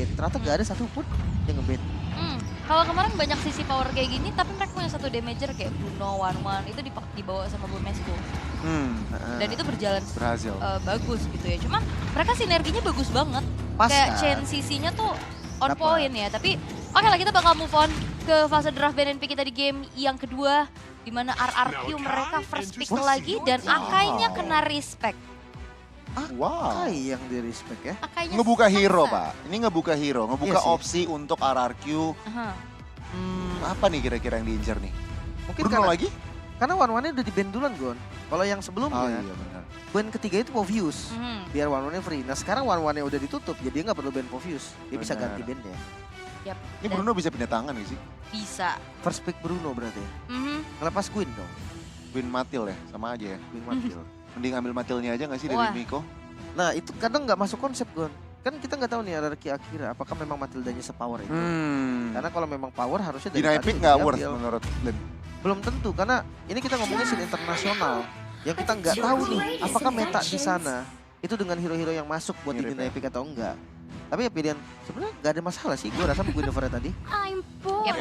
nge-ban. Ternyata gak ada satupun yang nge-ban. Kalau kemarin banyak sisi power kayak gini, tapi mereka punya satu damager kayak Bruno, One itu dibawa sama Burmesco. Dan itu berhasil. Bagus gitu ya. Cuman mereka sinerginya bagus banget. Pas Kayak kan? chain sisinya tuh on Dapat. point ya. Tapi oke lah, kita bakal move on ke fase draft BNNP kita di game yang kedua. Dimana RRQ mereka first pick lagi dan Akainya kena respect. Wow. Akai yang di respect ya. Akainya Ngebuka hero, saksa. Pak. Ini ngebuka hero, ngebuka Iya sih. opsi untuk RRQ. Aha. Apa nih kira-kira yang diincar nih? Mungkin Bruno karena, lagi? karena One-One-nya udah di-ban duluan, Gon. Kalau yang Oh sebelumnya, iya benar. ban ketiga itu Povius. Mhm. Biar One-One-nya free. Nah sekarang One-One-nya udah ditutup, jadi dia nggak perlu ban Povius. Dia bisa Benar. ganti ban-nya. Yap. Ini Dan Bruno bisa pindah tangan gak sih? bisa. First pick Bruno berarti. Ngelepas Queen dong. Win Matil ya, sama aja ya. Queen Matil. Mending ambil Matilnya aja gak sih dari Wah. Miko? Nah itu kadang nggak masuk konsep, Gon. Kan kita nggak tahu nih RRQ Akira, apakah memang Matildanya sepower itu. Karena kalau memang power harusnya Di dari night tadi pick udah gak worth diambil. menurut Len. Belum tentu, karena ini kita ngomongin scene internasional. Yang kita nggak tahu nih, apakah meta di sana itu dengan hero-hero yang masuk buat di Mirip night pick atau enggak. Tapi ya pilihan, sebenarnya nggak ada masalah sih. Gue rasa Guinevere tadi. Yap.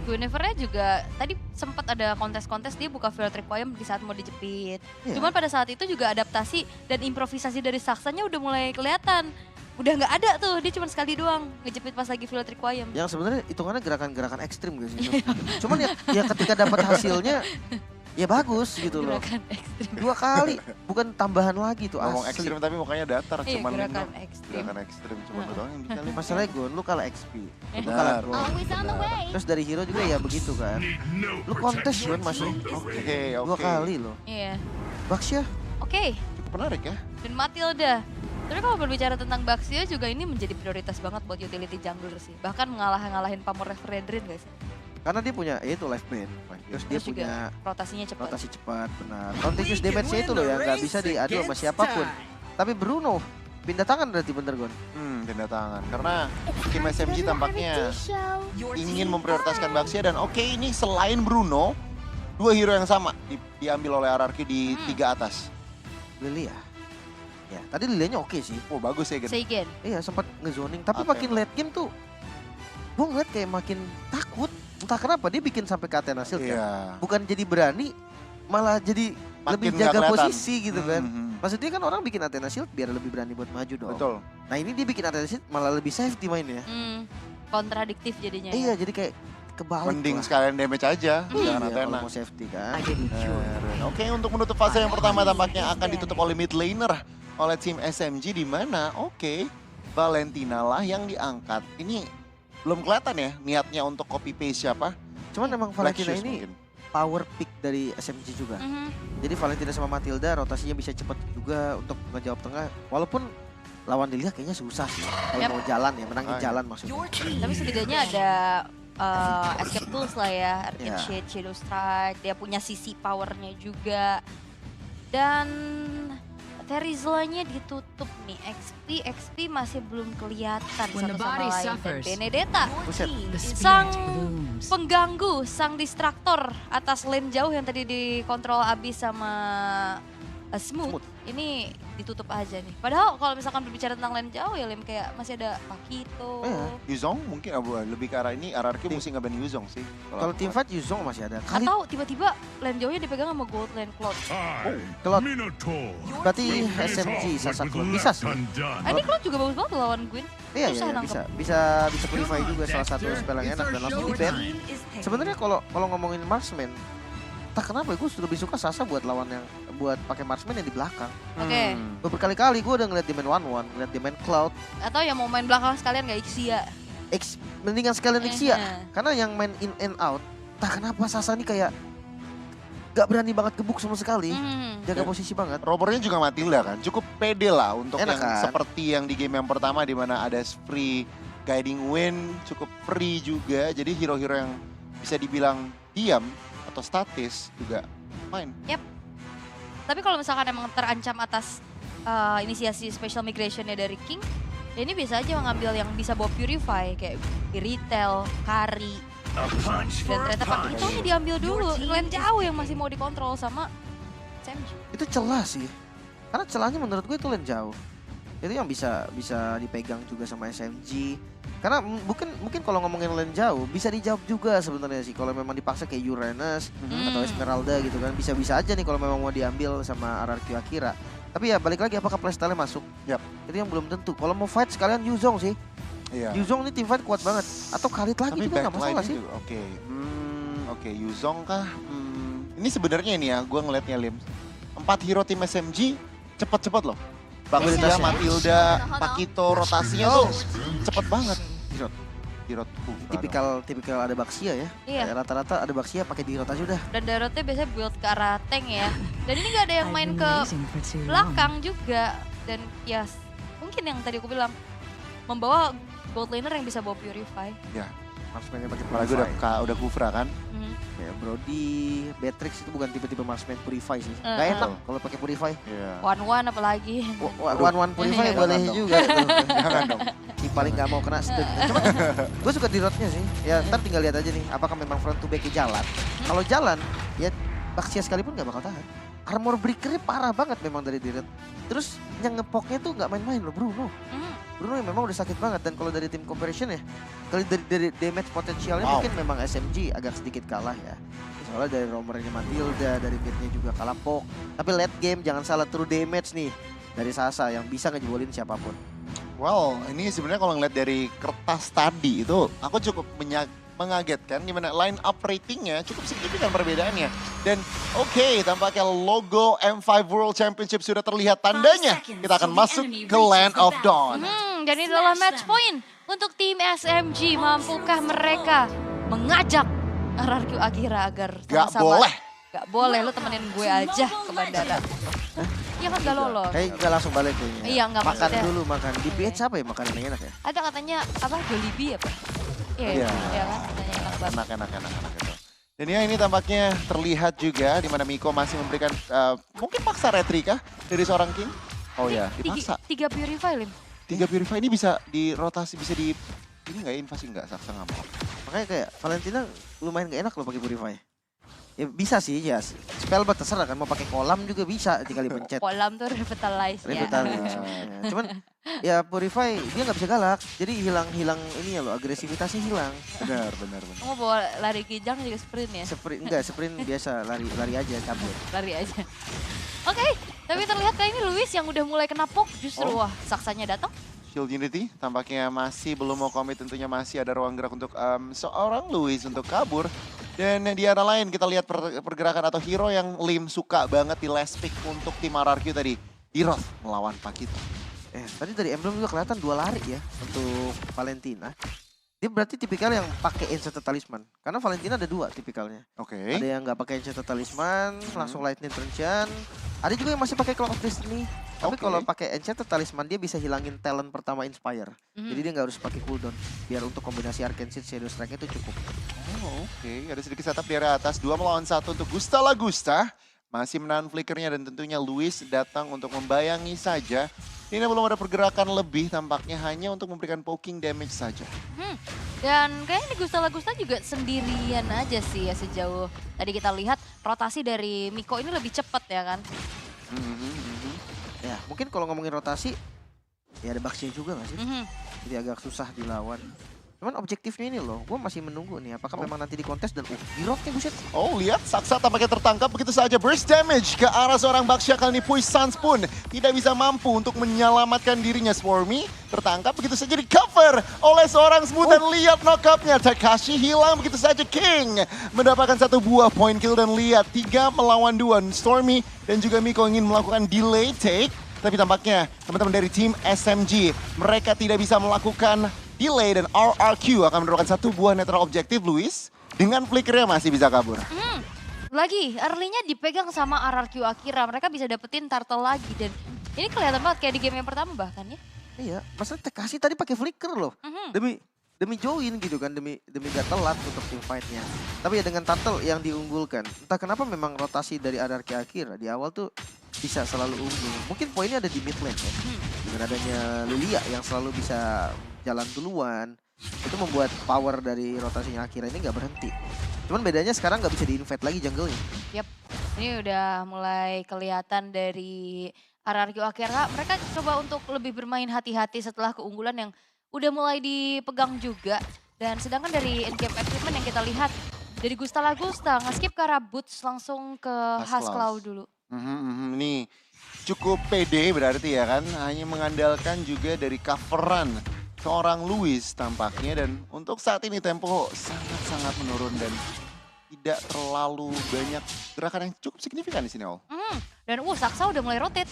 Guinevere juga tadi sempat ada kontes-kontes dia buka field requiem di saat mau dijepit. Iya. Cuman pada saat itu juga adaptasi dan improvisasi dari saksanya udah mulai kelihatan. Udah nggak ada tuh, dia cuma sekali doang ngejepit pas lagi field requiem. Yang sebenarnya hitungannya gerakan-gerakan ekstrim guys. Cuman ya ketika dapat hasilnya, ya bagus gitu loh. Gerakan ekstrim. 2 kali, bukan tambahan lagi tuh Ngomong asli. ekstrim tapi mukanya datar. Iya, Cuman gerakan Lino. ekstrim. Gerakan ekstrim, cuma itu doang yang bisa Lin. Masalahnya Gon, lu kalah XP, lu Benar. kalah gold. Benar. Terus dari hero juga ya begitu kan. Lu kontes Gon masih Oke, 2 oke. kali loh. Iya. Baxia, Oke. Cukup menarik ya. Dan Matilda. Tapi kalau berbicara tentang Baxia juga ini menjadi prioritas banget buat utility jungler sih. Bahkan ngalahin pamor Redrin guys. karena dia punya ya itu life ban. Terus dia Terus juga punya rotasinya cepat. rotasi cepat, benar. Continuous damage-nya itu loh yang nggak bisa diadu sama siapapun. Tapi Bruno pindah tangan berarti bener Gon. Pindah tangan. Karena tim SMG tampaknya ingin memprioritaskan Baxia dan oke ini selain Bruno, 2 hero yang sama diambil oleh RRQ di 3 atas. Lilia. Ya, tadi Lilianya oke sih. Oh bagus ya gitu. Seigen. Iya sempat ngezoning, tapi Apa makin emang? late game tuh gue ngeliat kayak makin takut. Entah kenapa dia bikin sampai ke Athena Shield kan. Iya. Bukan jadi berani, malah jadi Makin lebih nggak jaga kelihatan. posisi gitu kan. Mhm. Maksudnya kan orang bikin Athena Shield biar lebih berani buat maju dong. Betul. Nah ini dia bikin Athena Shield malah lebih safety mainnya. Kontradiktif jadinya. Iya Ya. jadi kayak kebalik Mending lah. sekalian damage aja, jangan Iya, Athena. kalau mau safety kan. Oke, untuk menutup fase yang pertama tampaknya akan ditutup oleh mid laner oleh tim SMG di mana oke, Valentina lah yang diangkat. Ini belum kelihatan ya niatnya untuk copy paste siapa. Cuman emang Black Valentina Shoes ini mungkin. power pick dari SMG juga. Jadi Valentina sama Matilda rotasinya bisa cepet juga untuk ngejawab tengah. Walaupun lawan Lilia kayaknya susah sih. Kalau Yap. mau jalan ya, menangin Ah, iya. jalan maksudnya. Tapi setidaknya ada escape tools lah ya, Earth Iya. Shade, Shadow Strike, dia punya sisi powernya juga. Dan Terizla-nya ditutup nih, XP masih belum kelihatan When satu the sama body lain. Dan suffers. Benedetta, Buset. The Sang spirit blooms. pengganggu, sang distraktor atas lane jauh yang tadi dikontrol abis sama Smooth. Ini ditutup aja nih. Padahal kalau misalkan berbicara tentang lane jauh ya lane kayak masih ada Pakito. Iya. Yuzong mungkin lebih ke arah ini RRQ mesti nge-ban Yuzong sih. Kalau team fight Yuzong masih ada. Kali Atau tiba-tiba lane jauhnya dipegang sama Gold Lane Cloud. Cloud. Minotaur. Berarti SMG Sasakro bisa sih. Ini Cloud juga bagus banget lawan Gwyn. Iya, Susah iya, nangkep. bisa purify juga salah satu spell yang enak dan langsung di ban. Sebenarnya kalau ngomongin marksman, tak kenapa gue lebih suka Sasa buat lawan yang buat pakai marksman yang di belakang. Oke. Berkali-kali gue udah ngeliat di main 1-1, ngeliat di main Cloud, Atau yang mau main belakang sekalian gak Ixia. mendingan sekalian Ixia. Iya. Karena yang main in and out, tak kenapa Sasa nih kayak gak berani banget gebuk sama sekali. Jaga posisi banget. Robornya juga Matilda kan, cukup pede lah untuk Enak yang kan? seperti yang di game yang pertama di mana ada free guiding wind, cukup free juga. Jadi hero-hero yang bisa dibilang diam atau statis juga main. Tapi kalau misalkan emang terancam atas inisiasi special migration-nya dari King, ya ini bisa aja mengambil yang bisa bawa Purify kayak Retail, Kari. Dan ternyata Pakito-nya diambil dulu. Lane jauh yang masih mau dikontrol sama SMG. Itu celah sih. Karena celahnya menurut gue itu lane jauh. Itu yang bisa dipegang juga sama SMG. Karena mungkin kalau ngomongin lane jauh bisa dijawab juga sebenarnya sih kalau memang dipaksa kayak Uranus atau Esmeralda gitu kan. Bisa-bisa aja nih kalau memang mau diambil sama RRQ Akira. Tapi ya balik lagi apakah playstyle masuk? Yap. Itu yang belum tentu. Kalau mau fight sekalian Yuzong sih. Iya. Yuzong ini tim fight kuat banget. Atau Khalid lagi Tapi juga nggak masalah sih. Oke. Oke, Yuzong kah? Ini sebenarnya ini ya, gue ngeliatnya Lim. 4 hero tim SMG cepet-cepet loh. Bagusnya Mobilitasnya. Matilda, Pakito, rotasinya tuh cepet banget. Dirot. Tipikal ada Baxia ya. Iya. Kayak rata-rata ada Baxia pakai di rotasi udah. Dan Darotnya biasanya build ke arah tank ya. Dan ini nggak ada yang main ke belakang juga. Dan ya mungkin yang tadi aku bilang membawa gold laner yang bisa bawa Purify. Ya, Marksman yang pakai apalagi udah Kufra kan. Ya Brody, Beatrix itu bukan tipe-tipe marksman Purify sih. Gak Uh-uh. enak kalau pakai Purify. Iya. One apalagi. One Purify Iya. boleh Jangan dong. juga. tuh. Jangan dong. Si paling gak mau kena stun. Cuman gue suka di roadnya sih. Ya ntar tinggal lihat aja nih apakah memang front to back jalan. Kalau jalan ya Baxia sekalipun gak bakal tahan. Armor breakernya parah banget memang dari Direct. Terus yang ngepoknya tuh gak main-main loh Bruno. Bruno yang memang udah sakit banget dan kalau dari tim comparison ya, kalau dari damage potensialnya mungkin memang SMG agak sedikit kalah ya. Soalnya dari roamernya Matilda, dari midnya juga kalah Pok. Tapi late game jangan salah true damage nih dari Sasa yang bisa ngejebolin siapapun. Well, ini sebenarnya kalau ngeliat dari kertas tadi itu aku cukup mengagetkan gimana line up ratingnya cukup signifikan perbedaannya. Dan oke, tampaknya logo M5 World Championship sudah terlihat tandanya. Kita akan masuk ke Land of Dawn. Dan ini adalah match point untuk tim SMG. Mampukah mereka mengajak RRQ Akira agar Gak sama-sama? boleh. Gak boleh, lu temenin gue aja ke bandara. Iya kan gak lolos. Nggak langsung balik kayaknya. Iya, nggak makan maksudnya. dulu makan. Di PH apa ya makanan yang enak ya? Ada katanya apa Jollibee apa? Iya, Iya. iya kan katanya enak banget. Enak itu. Dan ya ini tampaknya terlihat juga di mana Miko masih memberikan mungkin paksa retrika dari seorang King. Oh ya, dipaksa. 3 Purify, Lim. 3 Purify ini bisa dirotasi, bisa di ini nggak invasi nggak Saksa nggak mau. Makanya kayak Valentina lumayan gak enak loh pakai Purify. Ya bisa sih ya. Spellbot terserah kan mau pakai kolam juga bisa tinggal dipencet. Kolam tuh revitalize ya. Revitalize. Cuman ya Purify dia nggak bisa galak. Jadi hilang ini ya loh agresivitasnya hilang. Benar. Kamu bawa lari kijang juga sprint ya? Sprint biasa lari aja cabut. Lari aja. Oke, tapi terlihat kayak ini Luis yang udah mulai kena pok justru. Oh. Wah, saksanya datang. Shield Unity tampaknya masih belum mau komit, tentunya masih ada ruang gerak untuk seorang Luis untuk kabur. Dan di arah lain kita lihat pergerakan atau hero yang Lim suka banget di last pick untuk tim RRQ tadi. Diroth melawan Pakito. Tadi dari emblem juga kelihatan 2 lari ya untuk Valentina. Dia berarti tipikal yang pakai Enchanted Talisman. Karena Valentina ada 2 tipikalnya. Oke. Ada yang nggak pakai Enchanted Talisman, langsung Lightning Transient. Ada juga yang masih pakai Clock of Destiny. Tapi Oke. kalau pakai Enchanted Talisman dia bisa hilangin talent pertama Inspire. Jadi dia nggak harus pakai cooldown. Biar untuk kombinasi Arcane Seed, Shadow Strike itu cukup. Oh, oke. Ada sedikit setup di area atas. 2 melawan 1 untuk Gusta Lagusta. Masih menahan flickernya dan tentunya Luis datang untuk membayangi saja. Ini belum ada pergerakan lebih, tampaknya hanya untuk memberikan poking damage saja. Dan kayaknya di Gusta juga sendirian aja sih ya sejauh tadi kita lihat rotasi dari Miko ini lebih cepat ya kan. Ya mungkin kalau ngomongin rotasi, ya ada Baxia juga nggak sih? Jadi agak susah dilawan. Cuman objektifnya ini loh, gue masih menunggu nih apakah memang nanti di kontes dan di-rock nih buset. Oh, lihat Saksa tampaknya tertangkap begitu saja. Burst damage ke arah seorang Baxia, kali ini Puis Sans pun tidak bisa mampu untuk menyelamatkan dirinya. Swarmy tertangkap begitu saja, di cover oleh seorang Smooth dan lihat knock-up-nya. Takashi hilang begitu saja. King mendapatkan 1 buah point kill dan lihat 3 melawan 2. Stormy dan juga Miko ingin melakukan delay take. Tapi tampaknya teman-teman dari tim SMG mereka tidak bisa melakukan delay dan RRQ akan mendapatkan 1 buah netral objektif. Luis dengan flickernya masih bisa kabur. Lagi early-nya dipegang sama RRQ Akira. Mereka bisa dapetin turtle lagi dan ini kelihatan banget kayak di game yang pertama bahkan ya. Iya, maksudnya Takashi tadi pakai flicker loh. Demi join gitu kan, demi gak telat untuk tim fight-nya. Tapi ya dengan turtle yang diunggulkan. Entah kenapa memang rotasi dari RRQ Akira di awal tuh bisa selalu unggul. Mungkin poinnya ada di mid lane ya. Dengan adanya Lilia yang selalu bisa jalan duluan, itu membuat power dari rotasinya Akira ini nggak berhenti. Cuman bedanya sekarang nggak bisa di-invade lagi jungle-nya. Yap, ini udah mulai kelihatan dari RRQ akhirnya mereka coba untuk lebih bermain hati-hati setelah keunggulan yang udah mulai dipegang juga. Dan sedangkan dari in-game equipment yang kita lihat, dari Gusta nge-skip ke arah Boots langsung ke Hasclaw dulu. Ini cukup pede berarti ya kan, hanya mengandalkan juga dari coveran seorang Luis tampaknya. Dan untuk saat ini tempo sangat-sangat menurun dan tidak terlalu banyak gerakan yang cukup signifikan di sini, Ol. Dan Saksa udah mulai rotate.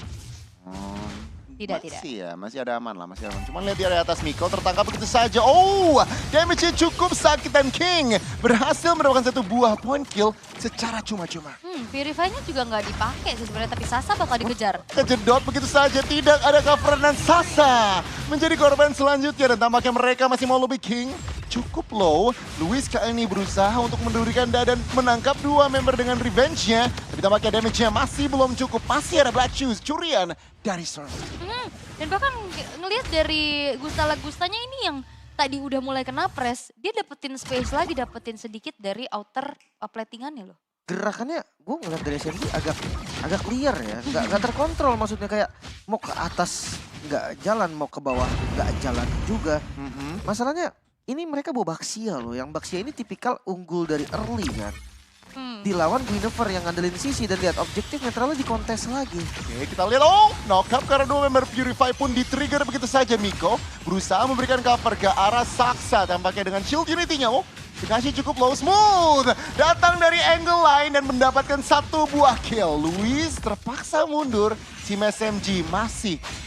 Masih ada aman lah, masih aman. Cuman lihat di area atas Miko tertangkap begitu saja. Oh, damage-nya cukup sakit dan King berhasil mendapatkan satu buah point kill secara cuma-cuma. Purify-nya juga nggak dipakai sih sebenarnya, tapi Sasa bakal dikejar. Kejedot begitu saja, tidak ada coveran dan Sasa menjadi korban selanjutnya. Dan tampaknya mereka masih mau lebih. King cukup low. Luis kali ini berusaha untuk mendurikan dan menangkap dua member dengan revenge-nya. Tapi tampaknya damage-nya masih belum cukup. Masih ada Black Shoes, curian dari Storm. Dan bahkan ngelihat dari Gustanya ini yang tadi udah mulai kena press, dia dapetin space lagi, dapetin sedikit dari outer platingannya loh. Gerakannya gue ngeliat dari SMG agak clear ya, nggak terkontrol, maksudnya kayak mau ke atas nggak jalan, mau ke bawah nggak jalan juga. Masalahnya ini mereka bawa Baxia loh, yang Baxia ini tipikal unggul dari early kan. Dilawan Guinevere yang ngandelin sisi dan lihat objektif netralnya dikontes lagi. Oke, kita lihat, knock up karena dua member Purify pun di-trigger begitu saja. Miko berusaha memberikan cover ke arah Saksa tampaknya dengan shield unity-nya. Dikasih cukup low, smooth. Datang dari angle lain dan mendapatkan satu buah kill. Luis terpaksa mundur. Tim SMG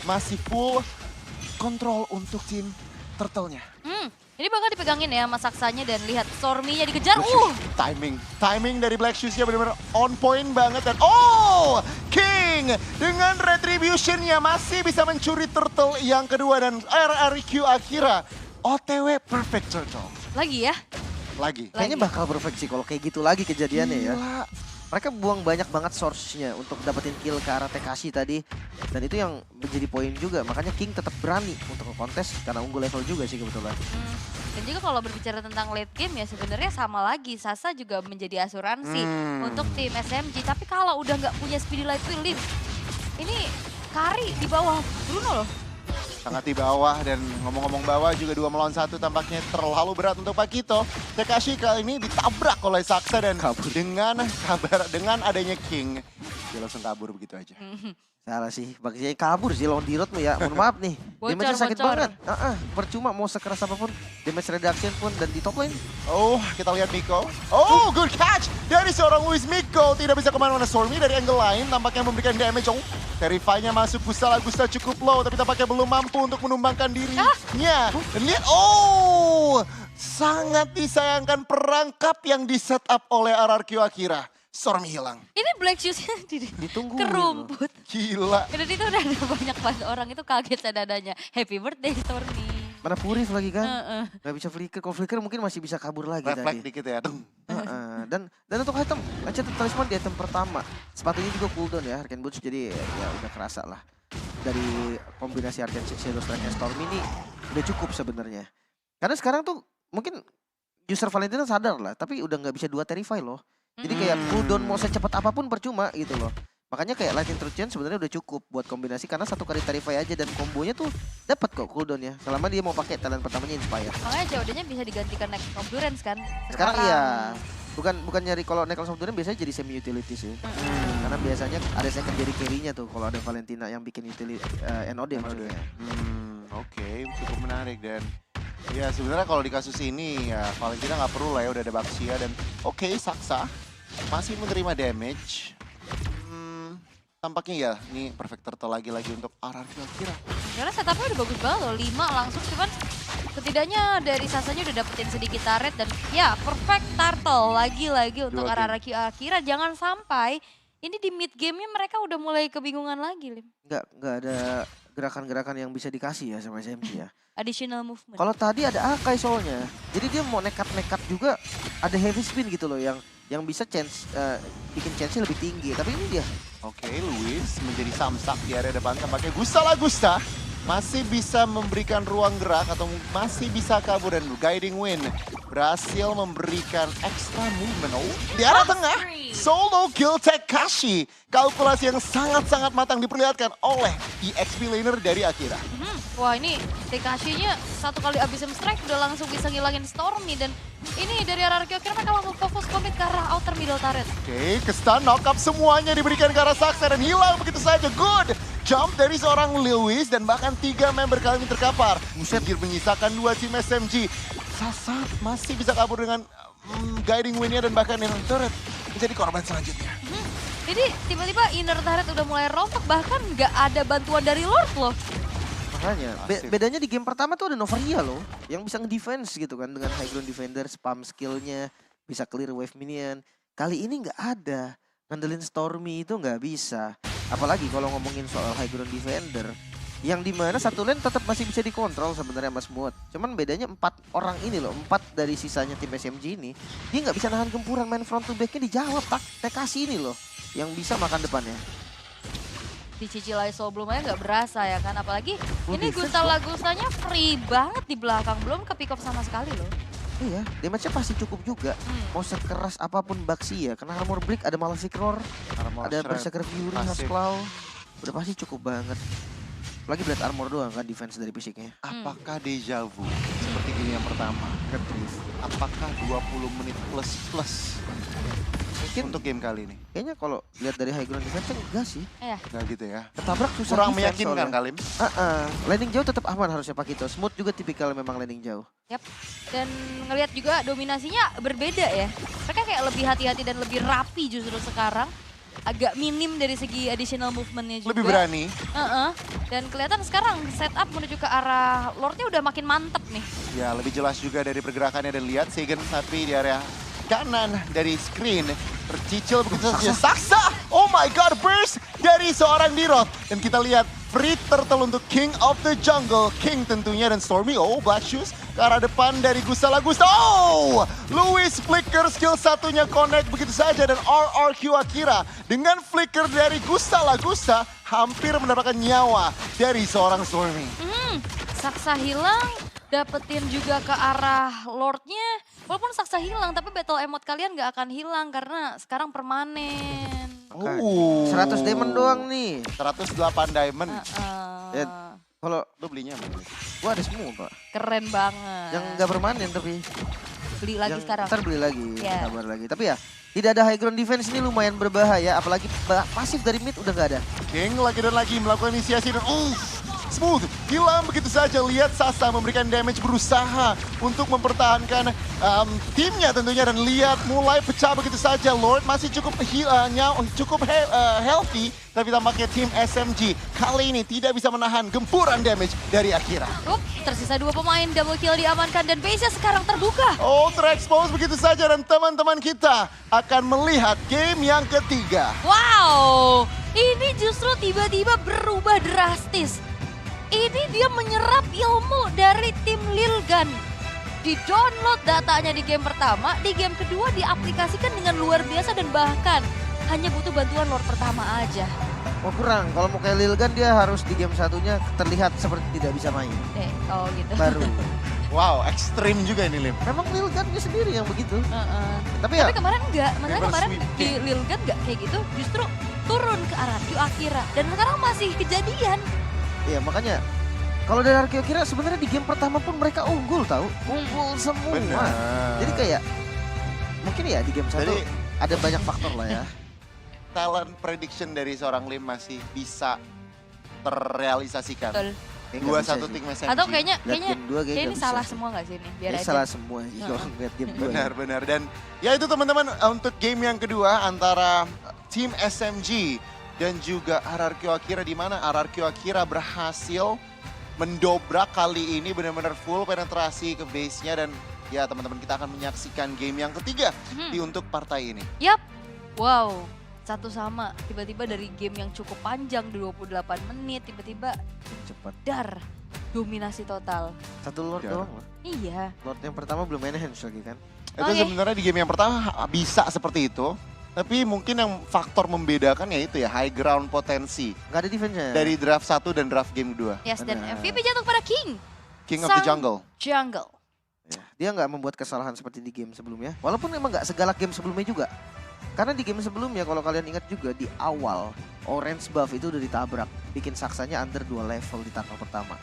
masih full kontrol untuk tim Turtle-nya. Ini bakal dipegangin ya sama Saksanya dan lihat Stormy-nya dikejar. Timing dari Black Shoes-nya benar-benar on point banget. Dan King dengan retribution-nya masih bisa mencuri Turtle yang kedua. Dan RRQ Akira OTW perfect Turtle. Lagi ya? Lagi. Kayaknya bakal perfect sih kalau kayak gitu lagi kejadiannya ya. Mereka buang banyak banget source-nya untuk dapetin kill ke arah Tekashi tadi. Dan itu yang menjadi poin juga. Makanya King tetap berani untuk kontes karena unggul level juga sih kebetulan. Dan juga kalau berbicara tentang late game ya sebenarnya sama lagi. Sasa juga menjadi asuransi untuk tim SMG. Tapi kalau udah nggak punya Speedy Light Wheel, ini Kari di bawah Bruno loh. Sangat di bawah, dan ngomong-ngomong bawah juga 2 melawan 1 tampaknya terlalu berat untuk Pakito. Tekashi kali ini ditabrak oleh Saksa dan kabur dengan adanya King. Dia langsung kabur begitu aja. Salah sih, baginya kabur sih lawan Dirot ya. Mohon maaf nih, damage-nya sakit banget. Percuma mau sekeras apapun, damage reduction pun dan di top lane. Kita lihat Miko. Good catch dari seorang Luis. Miko tidak bisa kemana-mana. Stormy dari angle lain tampaknya memberikan damage. Terrify-nya masuk, Gusta cukup low tapi tampaknya belum mampu untuk menumbangkan dirinya. Dan lihat, sangat disayangkan perangkap yang di setup oleh RRQ Akira. Stormy hilang. Ini Black Shoes-nya ditunggu ke rumput. Gila. Dan itu udah ada banyak banget orang itu kaget dadanya. Happy birthday Stormy. Mana Purif lagi kan? Gak bisa flicker. Kalau flicker mungkin masih bisa kabur lagi Reflect tadi. dikit ya. Dan untuk item, Enchanted Talisman di item pertama. Sepatunya juga cooldown ya, Hurricane Boots. Jadi ya udah kerasa lah. Dari kombinasi Hurricane Shadow Strike Stormy ini udah cukup sebenarnya. Karena sekarang tuh mungkin user Valentina sadar lah. Tapi udah gak bisa 2 Terrify loh. Jadi kayak cooldown mau secepat apapun percuma gitu loh. Makanya kayak Lightning Trojan sebenarnya udah cukup buat kombinasi karena 1 kali Terrify aja dan kombonya tuh dapat kok cooldownnya. Selama dia mau pakai talent pertamanya Inspire. Makanya COD-nya bisa digantikan Necklace of Endurance kan. Sekarang iya. Bukan nyari, kalau Necklace of Endurance biasanya jadi semi utility sih. Karena biasanya ada second jadi carry-nya tuh kalau ada Valentina yang bikin utility NOD maksudnya. Oke, cukup menarik. Dan ya sebenarnya kalau di kasus ini ya Valentina nggak perlu lah ya, udah ada Baxia dan Saksa masih menerima damage. Tampaknya ya ini perfect turtle lagi-lagi untuk RRQ Akira. Karena setupnya udah bagus banget loh, 5 langsung, cuman setidaknya dari Sasanya udah dapetin sedikit turret dan ya perfect turtle lagi-lagi untuk RRQ Akira. Jangan sampai ini di mid game-nya mereka udah mulai kebingungan lagi, Lim. Nggak ada gerakan-gerakan yang bisa dikasih ya sama SMG ya. Additional movement. Kalau tadi ada Akai soalnya. Jadi dia mau nekat-nekat juga ada heavy spin gitu loh yang bisa bikin chance-nya lebih tinggi. Tapi ini dia. Oke, Luis menjadi samsak di area depan tampaknya. Gusta masih bisa memberikan ruang gerak atau masih bisa kabur dan guiding win berhasil memberikan extra movement. Oh, di arah tengah, solo kill Tekashi. Kalkulasi yang sangat-sangat matang diperlihatkan oleh EXP laner dari Akira. Wah ini Tekashi-nya satu kali abis strike udah langsung bisa ngilangin Stormy. Dan ini dari RRQ akhirnya mereka langsung fokus commit ke arah outer middle turret. Oke, ke-stun, knock-up semuanya diberikan ke arah Saksa dan hilang begitu saja. Good! Jump dari seorang Lewis dan bahkan 3 member kali ini terkapar. Buset, menyisakan 2 tim SMG. Sasa masih bisa kabur dengan guiding win-nya dan bahkan yang turret menjadi korban selanjutnya. Jadi tiba-tiba inner turret udah mulai rontok, bahkan nggak ada bantuan dari Lord loh. Makanya, bedanya di game pertama tuh ada Novaria loh, yang bisa nge-defense gitu kan, dengan high ground defender, spam skillnya, bisa clear wave minion. Kali ini nggak ada, ngandelin Stormy itu nggak bisa. Apalagi kalau ngomongin soal high ground defender, yang dimana satu lane tetap masih bisa dikontrol sebenarnya Mas Muat. Cuman bedanya 4 orang ini loh, 4 dari sisanya tim SMG ini, dia nggak bisa nahan gempuran main front to backnya dijawab, Tekashi ini loh, yang bisa makan depannya. Dicicil ISO belum aja nggak berasa ya kan, apalagi ini defense Gustanya free banget di belakang, belum ke pick up sama sekali loh. Iya, damage-nya pasti cukup juga. Mau sekeras apapun Baxi ya, kena armor break, ada Malefic Roar, ada Berserker Fury, Claw, udah pasti cukup banget. Apalagi Blade Armor doang kan defense dari fisiknya. Apakah deja vu seperti game yang pertama? Apakah 20 menit plus Mungkin untuk game kali ini? kayaknya kalau lihat dari high ground defense enggak sih. Iya. Nggak gitu ya? Ketabrak susah Kurang defense meyakinkan soalnya. Kalim. Landing jauh tetap aman harusnya Pakito. Smooth juga tipikal memang landing jauh. Yap. Dan ngelihat juga dominasinya berbeda ya. Mereka kayak lebih hati-hati dan lebih rapi justru sekarang. Agak minim dari segi additional movementnya juga. Lebih berani. Dan kelihatan sekarang setup menuju ke arah Lordnya udah makin mantep nih. Ya, lebih jelas juga dari pergerakannya dan lihat Segen tapi di area kanan dari screen tercicil begitu saja. Saksa! Oh my god, burst dari seorang Dirot. Dan kita lihat free turtle untuk King of the Jungle. King tentunya dan Stormy. Oh, Black Shoes ke arah depan dari Gusta Lagusta. Oh! Louis flicker skill satunya connect begitu saja. Dan RRQ Akira dengan flicker dari Gusta Lagusta hampir mendapatkan nyawa dari seorang Stormy. Saksa hilang, dapetin juga ke arah Lordnya. Walaupun Saksa hilang, tapi battle emote kalian gak akan hilang karena sekarang permanen. 100 diamond doang nih. 108 diamond. Ya, kalau Lu belinya apa? gua ada semua Pak. Keren banget. Yang nggak permanen tapi. Beli lagi yang sekarang. Ntar beli lagi, Ya. kabar lagi. Tapi ya, tidak ada high ground defense ini lumayan berbahaya. Apalagi pasif dari mid udah nggak ada. King lagi dan lagi melakukan inisiasi dan smooth, hilang begitu saja. Lihat Sasa memberikan damage, berusaha untuk mempertahankan timnya tentunya. Dan lihat mulai pecah begitu saja. Lord masih cukup healthy. Tapi tampaknya tim SMG kali ini tidak bisa menahan gempuran damage dari Akira. Tersisa 2 pemain, double kill diamankan dan base-nya sekarang terbuka. Oh, terexpose begitu saja dan teman-teman kita akan melihat game yang ketiga. Wow, ini justru tiba-tiba berubah drastis. Ini dia menyerap ilmu dari tim Lilgan. Di-download datanya di game pertama, di game kedua diaplikasikan dengan luar biasa dan bahkan hanya butuh bantuan Lord pertama aja. Oh kurang, kalau mau kayak Lilgan dia harus di game satunya terlihat seperti tidak bisa main. Oh gitu. Baru. Wow, ekstrim juga ini Lim. Memang Lilgan dia sendiri yang begitu. Tapi Tapi ya, kemarin enggak, maksudnya Never kemarin sweep di Lilgan enggak kayak gitu, justru turun ke arah Q Akira. Dan sekarang masih kejadian. ya makanya kalau dari Arkeo kira sebenarnya di game pertama pun mereka unggul tahu, unggul semua. Benar. Jadi kayak mungkin ya di game satu Jadi- ada banyak faktor lah ya. Talent prediction dari seorang Lim masih bisa terrealisasikan. Betul. Kayak nggak bisa 2-1 sih. tim SMG. Atau kayaknya Lihat game dua kayaknya ini nggak bisa salah sih. semua nggak sih ini? Biar Ini aja. salah semua sih kalau ngeliat game 2. Benar-benar. Dan ya itu teman-teman untuk game yang kedua antara tim SMG dan juga RRQ Akira, di mana RRQ Akira berhasil mendobrak kali ini benar-benar full penetrasi ke base-nya. Dan ya teman-teman kita akan menyaksikan game yang ketiga di untuk partai ini. Yap. Wow. Satu sama. Tiba-tiba dari game yang cukup panjang 28 menit. Tiba-tiba Cepat. dar. Dominasi total. Satu Lord Ya. doang loh. Iya. Lord yang pertama belum enhance lagi kan. Itu Oke. sebenarnya di game yang pertama bisa seperti itu. Tapi mungkin yang faktor membedakan ya itu ya high ground potensi Nggak ada defense-nya. dari draft 1 dan draft game 2. Yes, dan Benar. MVP jatuh pada King. King of the Sang Jungle. Jungle. Dia nggak membuat kesalahan seperti di game sebelumnya. Walaupun emang nggak segalak game sebelumnya juga. Karena di game sebelumnya kalau kalian ingat juga di awal orange buff itu udah ditabrak. Bikin saksanya under 2 level di tunnel pertama.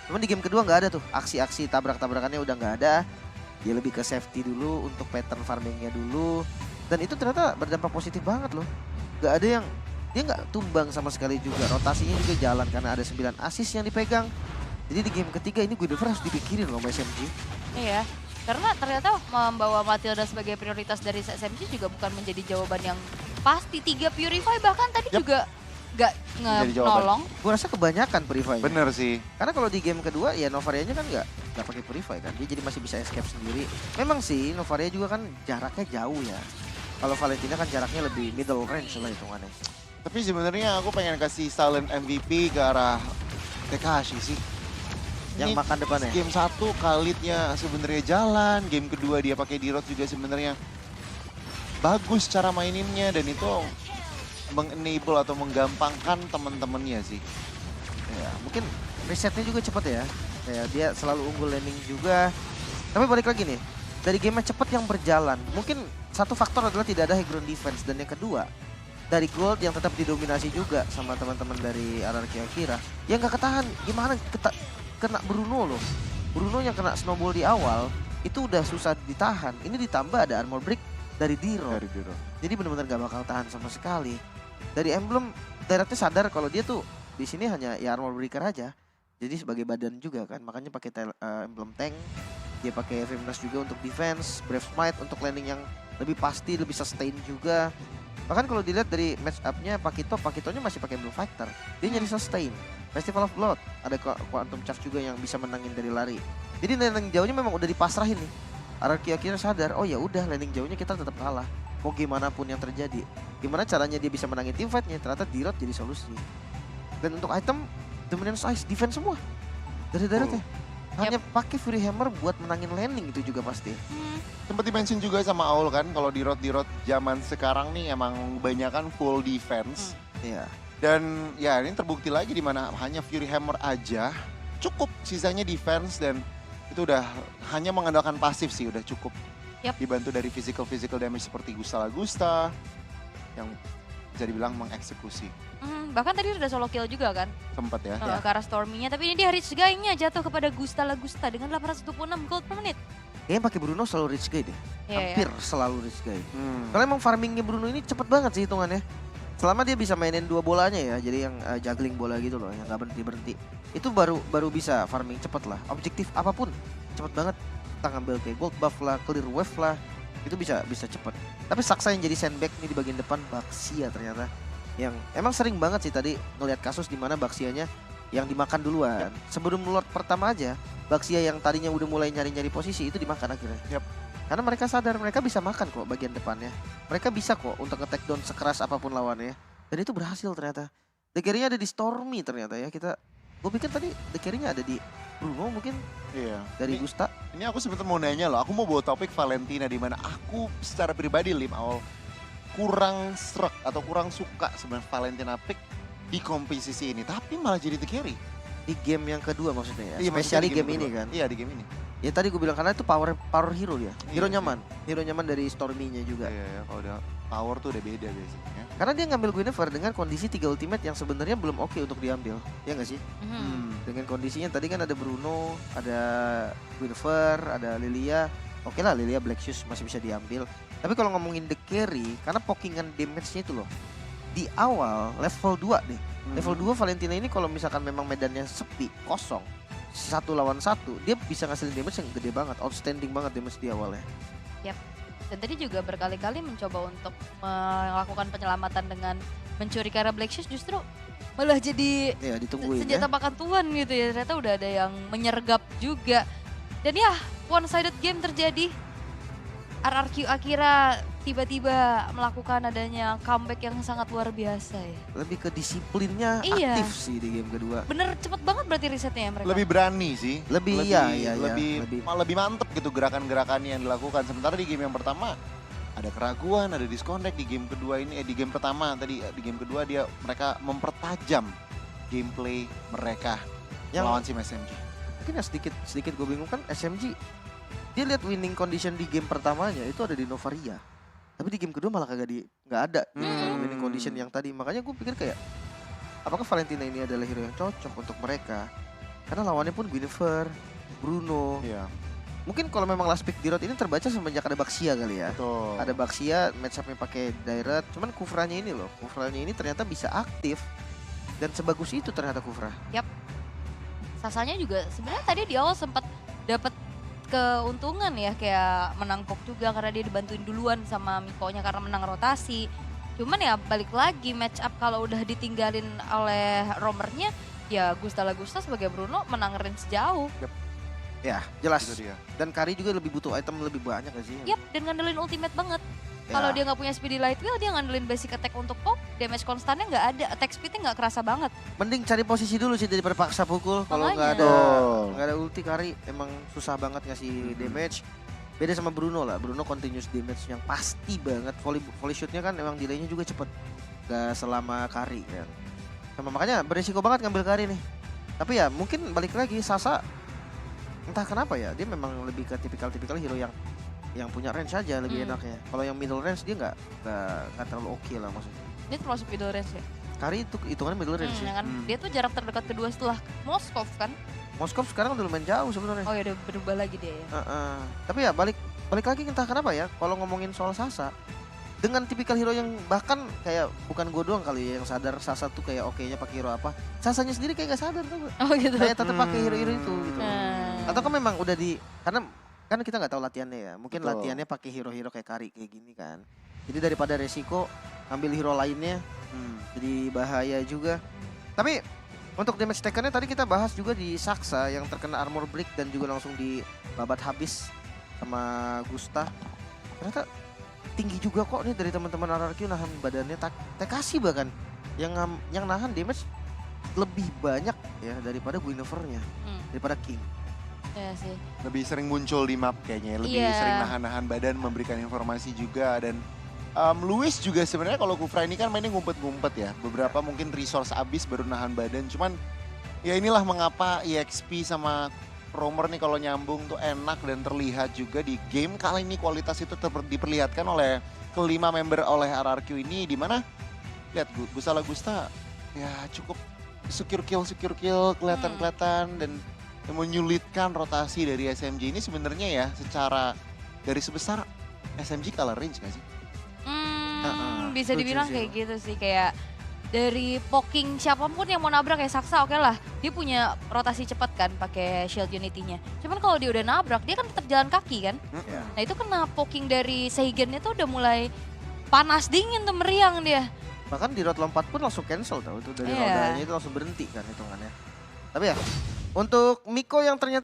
Cuman di game kedua nggak ada tuh. Aksi-aksi tabrak-tabrakannya udah nggak ada. Dia lebih ke safety dulu untuk pattern farmingnya dulu. Dan itu ternyata berdampak positif banget loh. Nggak ada yang dia nggak tumbang sama sekali juga. Rotasinya juga jalan karena ada 9 assist yang dipegang. Jadi di game ketiga ini Guinevere harus dipikirin loh sama SMG. Iya, karena ternyata membawa Matilda sebagai prioritas dari SMG juga bukan menjadi jawaban yang pasti. 3 Purify bahkan tadi juga gak Jadi jawaban. nolong. Gue rasa kebanyakan Purify. Bener sih. Karena kalau di game kedua ya Novaria-nya kan nggak pakai Purify kan. Dia jadi masih bisa escape sendiri. Memang sih Novaria juga kan jaraknya jauh ya. Kalau Valentina kan jaraknya lebih middle range lah hitungannya. Tapi sebenarnya aku pengen kasih silent MVP ke arah Tekashi sih. Yang Ini makan depannya. Game 1 Khalidnya sebenarnya jalan, game kedua dia pakai D-Rod juga sebenarnya bagus cara maininnya dan itu meng-enable atau menggampangkan teman-temannya sih. Ya, mungkin resetnya juga cepet ya. Kayak dia selalu unggul landing juga. Tapi balik lagi nih, dari game cepet yang berjalan, mungkin satu faktor adalah tidak ada high ground defense. Dan yang kedua, dari gold yang tetap didominasi juga sama teman-teman dari RRQ Akira. Yang nggak ketahan, gimana kena Bruno loh. Bruno yang kena snowball di awal, itu udah susah ditahan. Ini ditambah ada armor break dari D-Rod. Dari D-Rod. Jadi benar-benar gak bakal tahan sama sekali. Dari Emblem, directnya sadar kalau dia tuh di sini hanya ya armor breaker aja. Jadi sebagai badan juga kan, makanya pakai Emblem tank. Dia pakai Feminist juga untuk defense, Brave Smite untuk landing yang lebih pasti, lebih sustain juga. Bahkan kalau dilihat dari match up-nya Pakitonya masih pakai Blue Fighter. Dia nyari sustain. Festival of Blood, ada Quantum Charge juga yang bisa menangin dari lari. Jadi landing jauhnya memang udah dipasrahin nih. RRQ akhirnya sadar, oh ya udah landing jauhnya kita tetap kalah. Mau gimana pun yang terjadi. Gimana caranya dia bisa menangin team fight-nya? Ternyata D-Rod jadi solusi. Dan untuk item, Dominance Ice defense semua. Dari daratnya. Hanya pakai Fury Hammer buat menangin landing itu juga pasti. Sempat di-mention juga sama Aul kan kalau D-Rod zaman sekarang nih emang kebanyakan full defense. Iya. Dan ya ini terbukti lagi di mana hanya Fury Hammer aja cukup, sisanya defense dan itu udah hanya mengandalkan pasif sih udah cukup. Dibantu dari physical damage seperti Gusta Lagusta yang bisa dibilang mengeksekusi. Bahkan tadi udah solo kill juga kan. Sempat ya. Ke arah Stormy-nya, tapi ini dia Rich Guy-nya jatuh kepada Gusta Lagusta dengan 826 gold per menit. Kayaknya pakai Bruno selalu Rich Guy deh. Hampir selalu Rich Guy. Karena emang farmingnya Bruno ini cepet banget sih hitungannya. Selama dia bisa mainin 2 bolanya ya, jadi yang juggling bola gitu loh, yang gak berhenti-berhenti. Itu baru bisa farming cepet lah. Objektif apapun cepet banget. Kita ngambil kayak gold buff lah, clear wave lah, itu bisa cepet. Tapi Saksa yang jadi sandbag nih di bagian depan, Baxia ternyata. Yang emang sering banget sih tadi ngelihat kasus di mana Baxianya yang dimakan duluan. Sebelum Lord pertama aja, Baxia yang tadinya udah mulai nyari-nyari posisi itu dimakan akhirnya. Karena mereka sadar mereka bisa makan kok bagian depannya. Mereka bisa kok untuk nge-take down sekeras apapun lawannya. Dan itu berhasil ternyata. The carry-nya ada di Stormy ternyata ya. Gue pikir tadi the carry-nya ada di Bruno mungkin. Iya. Dari Gusta. Ini aku sebetulnya mau nanya loh, aku mau bawa topik Valentina di mana aku secara pribadi awal kurang struck atau kurang suka sebenarnya Valentina pick di komposisi ini. Tapi malah jadi the carry. Di game yang kedua maksudnya ya. Iya, Spesiali maksudnya di game ini kedua. kan. Iya di game ini. Ya tadi gue bilang karena itu power hero dia. Hero Iya, nyaman. Hero nyaman dari Stormy-nya juga. Iya, kalau udah power tuh udah beda biasanya. Karena dia ngambil Guinevere dengan kondisi 3 ultimate yang sebenarnya belum oke untuk diambil. Ya nggak sih? Dengan kondisinya tadi kan ada Bruno, ada Guinevere, ada Lilia. Oke lah Lilia Black Shoes masih bisa diambil. Tapi kalau ngomongin the carry, karena pokingan damage-nya itu loh. Di awal level 2 deh. Level 2 Valentina ini kalau misalkan memang medannya sepi, kosong. 1 lawan 1, dia bisa ngasilin damage yang gede banget. Outstanding banget damage di awalnya. Dan tadi juga berkali-kali mencoba untuk melakukan penyelamatan dengan mencuri karena Black Shoes justru malah jadi Ya ditungguin senjata ya. makan tuan gitu ya. Ternyata udah ada yang menyergap juga. Dan ya one sided game terjadi. RRQ Akira tiba-tiba melakukan adanya comeback yang sangat luar biasa ya. Lebih ke disiplinnya Iya. aktif sih di game kedua. Bener cepet banget berarti risetnya ya mereka. Lebih berani sih. Lebih Lebih mantep gitu gerakan-gerakannya yang dilakukan. Sementara di game yang pertama ada keraguan, ada disconnect. Di game kedua ini di game pertama tadi di game kedua mereka mempertajam gameplay mereka Yang melawan tim SMG. mungkin ya sedikit gue bingung kan SMG dia lihat winning condition di game pertamanya itu ada di Novaria. Tapi di game kedua malah nggak ada winning condition yang tadi. Makanya gue pikir kayak apakah Valentina ini adalah hero yang cocok untuk mereka? Karena lawannya pun Guinevere, Bruno. Iya, Mungkin kalau memang last pick di Road ini terbaca semenjak ada Baxia kali ya. betul. Ada Baxia, match up-nya pakai Direct. Cuman Kufranya ini loh, Kufranya ini ternyata bisa aktif. Dan sebagus itu ternyata Kufra. Sasanya juga sebenarnya tadi di awal sempat dapat keuntungan ya, kayak menang pok juga karena dia dibantuin duluan sama Mikonya karena menang rotasi. Cuman ya balik lagi match up kalau udah ditinggalin oleh roamernya, ya Gusta sebagai Bruno menang range jauh. Ya, jelas. Itu dia. Dan Kari juga lebih butuh item lebih banyak gak sih? Yap, dan ngandelin ultimate banget. Ya. Kalau dia nggak punya speedy light wheel, dia ngandelin basic attack untuk pok, damage konstannya nggak ada, attack speednya nggak kerasa banget. Mending cari posisi dulu sih daripada paksa pukul. Kalau nggak Makanya. ada ulti Kari emang susah banget ngasih damage. Beda sama Bruno lah. Bruno continuous damage yang pasti banget. Volley shootnya kan emang delaynya juga cepet. Gak selama Kari kan. Sama makanya beresiko banget ngambil Kari nih. Tapi ya mungkin balik lagi Sasa entah kenapa ya dia memang lebih ke tipikal hero yang punya range aja lebih enaknya. Kalau yang middle range dia nggak terlalu oke lah maksudnya. Dia termasuk middle range ya. Kari itu hitungannya middle range sih. Kan? Dia tuh jarak terdekat kedua setelah Moskov kan. Moskov sekarang udah lumayan jauh sebenarnya. Oh ya udah berubah lagi dia ya. Tapi ya balik lagi entah kenapa ya kalau ngomongin soal Sasa dengan tipikal hero yang bahkan kayak bukan gue doang kali ya yang sadar Sasa tuh kayak oke-nya pakai hero apa. Sasanya sendiri kayak gak sadar tuh. Oh gitu. Kayak tetap pakai hero-hero itu gitu. Nah. Atau kan memang udah karena kan kita nggak tahu latihannya ya. Mungkin Betul. latihannya pakai hero-hero kayak Kari kayak gini kan. Jadi daripada resiko ambil hero lainnya jadi bahaya juga. Tapi untuk damage taken-nya tadi kita bahas juga di Saksa yang terkena armor break dan juga langsung dibabat habis sama Gusta. Ternyata tinggi juga kok nih dari teman-teman RRQ nahan badannya. Tekashi bahkan yang nahan damage lebih banyak ya daripada Guinevere-nya, daripada King. Ya sih. Lebih sering muncul di map kayaknya, lebih Iya. sering nahan-nahan badan, memberikan informasi juga. Dan Luis juga sebenarnya kalau Kufra ini kan mainnya ngumpet-ngumpet ya. Beberapa mungkin resource habis baru nahan badan. Cuman ya inilah mengapa EXP sama Roamer nih kalau nyambung tuh enak dan terlihat juga di game kali ini kualitas itu diperlihatkan oleh kelima member oleh RRQ ini, di mana lihat Gusta ya cukup secure kill kelihatan dan yang menyulitkan rotasi dari SMG ini sebenarnya ya secara garis besar SMG kalah range gak sih? Bisa setuju dibilang sih. kayak gitu sih, kayak dari poking siapapun yang mau nabrak kayak Saksa oke lah, dia punya rotasi cepat kan pakai shield unity-nya. Cuman kalau dia udah nabrak dia kan tetap jalan kaki kan. Ya. Nah itu kena poking dari Seigennya tuh udah mulai panas dingin tuh, meriang dia. Bahkan di road lompat pun langsung cancel tau itu dari Iya. rodanya itu langsung berhenti kan hitungannya. Tapi ya untuk Miko yang ternyata